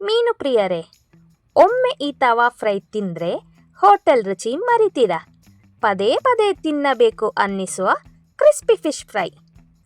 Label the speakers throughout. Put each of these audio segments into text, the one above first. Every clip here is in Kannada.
Speaker 1: ಮೀನು ಪ್ರಿಯರೇ, ಒಮ್ಮೆ ಈ ತವಾ ಫ್ರೈ ತಿಂದ್ರೆ ಹೋಟೆಲ್ ರುಚಿ ಮರಿತೀರಾ. ಪದೇ ಪದೇ ತಿನ್ನಬೇಕು ಅನ್ನಿಸುವ ಕ್ರಿಸ್ಪಿ ಫಿಶ್ ಫ್ರೈ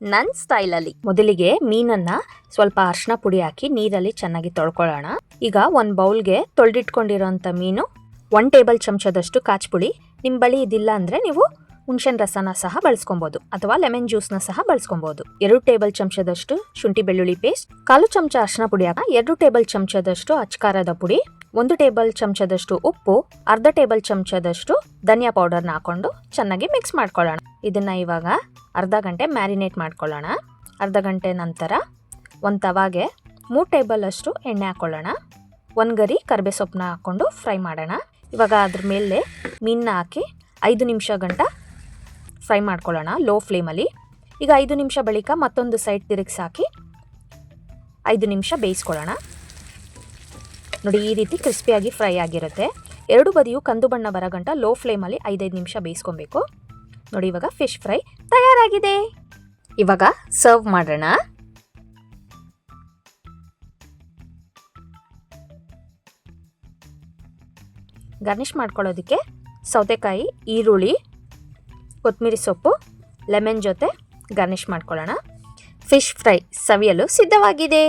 Speaker 1: ನನ್ನ ಸ್ಟೈಲಲ್ಲಿ. ಮೊದಲಿಗೆ ಮೀನನ್ನ ಸ್ವಲ್ಪ ಅರಿಶಿನ ಪುಡಿ ಹಾಕಿ ನೀರಲ್ಲಿ ಚೆನ್ನಾಗಿ ತೊಳ್ಕೊಳ್ಳೋಣ. ಈಗ ಒಂದು ಬೌಲ್ಗೆ ತೊಳೆದಿಟ್ಕೊಂಡಿರೋಂಥ ಮೀನು, 1 ಟೇಬಲ್ ಚಮಚದಷ್ಟು ಕಾಚ್ಪುಡಿ. ನಿಮ್ಮ ಬಳಿ ಇದಿಲ್ಲ ಅಂದರೆ ನೀವು ಹುಣಸೆನ್ ರಸನ ಸಹ ಬಳಸ್ಕೊಬೋದು ಅಥವಾ ಲೆಮನ್ ಜ್ಯೂಸ್ನ ಸಹ ಬಳಸ್ಕೊಬೋದು. 2 ಟೇಬಲ್ ಚಮಚದಷ್ಟು ಶುಂಠಿ ಬೆಳ್ಳುಳ್ಳಿ ಪೇಸ್ಟ್, 1/4 ಚಮಚ ಅರಿಶಿನ ಪುಡಿ, 2 ಟೇಬಲ್ ಚಮಚದಷ್ಟು ಅಚ್ಕಾರದ ಪುಡಿ, 1 ಟೇಬಲ್ ಚಮಚದಷ್ಟು ಉಪ್ಪು, 1/2 ಟೇಬಲ್ ಚಮಚದಷ್ಟು ಧನಿಯಾ ಪೌಡರ್ನ ಹಾಕೊಂಡು ಚೆನ್ನಾಗಿ ಮಿಕ್ಸ್ ಮಾಡ್ಕೊಳ್ಳೋಣ. ಇದನ್ನ ಇವಾಗ ಅರ್ಧ ಗಂಟೆ ಮ್ಯಾರಿನೇಟ್ ಮಾಡ್ಕೊಳ್ಳೋಣ. ಅರ್ಧ ಗಂಟೆ ನಂತರ ಒಂದು ತವಾಗೆ 3 ಟೇಬಲ್ ಅಷ್ಟು ಎಣ್ಣೆ ಹಾಕೊಳ್ಳೋಣ. 1 ಗರಿ ಕರಿಬೇವು ಸೊಪ್ಪನ್ನ ಹಾಕ್ಕೊಂಡು ಫ್ರೈ ಮಾಡೋಣ. ಇವಾಗ ಅದ್ರ ಮೇಲೆ ಮೀನನ್ನ ಹಾಕಿ 5 ನಿಮಿಷ ಗಂಟ ಫ್ರೈ ಮಾಡ್ಕೊಳ್ಳೋಣ ಲೋ ಫ್ಲೇಮಲ್ಲಿ. ಈಗ 5 ನಿಮಿಷ ಬಳಿಕ ಮತ್ತೊಂದು ಸೈಡ್ ತಿರುಗಿಸಿ ಹಾಕಿ 5 ನಿಮಿಷ ಬೇಯಿಸ್ಕೊಳ್ಳೋಣ. ನೋಡಿ, ಈ ರೀತಿ ಕ್ರಿಸ್ಪಿಯಾಗಿ ಫ್ರೈ ಆಗಿರುತ್ತೆ. 2 ಬದಿಯು ಕಂದು ಬಣ್ಣ ಬರೋ ಗಂಟ ಲೋ ಫ್ಲೇಮಲ್ಲಿ 5 ನಿಮಿಷ ಬೇಯಿಸ್ಕೊಬೇಕು. ನೋಡಿ, ಇವಾಗ ಫಿಶ್ ಫ್ರೈ ತಯಾರಾಗಿದೆ. ಇವಾಗ ಸರ್ವ್ ಮಾಡೋಣ. ಗಾರ್ನಿಷ್ ಮಾಡ್ಕೊಳ್ಳೋದಕ್ಕೆ ಸೌತೆಕಾಯಿ, ಈರುಳ್ಳಿ, ಕೊತ್ತಂಬರಿ ಸೊಪ್ಪು, ಲೆಮನ್ ಜೊತೆ ಗಾರ್ನಿಷ್ ಮಾಡ್ಕೊಳ್ಳೋಣ. ಫಿಶ್ ಫ್ರೈ ಸವಿಯಲು ಸಿದ್ಧವಾಗಿದೆ.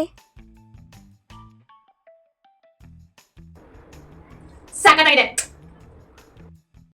Speaker 2: ಸಾಕಾಗಿದೆ.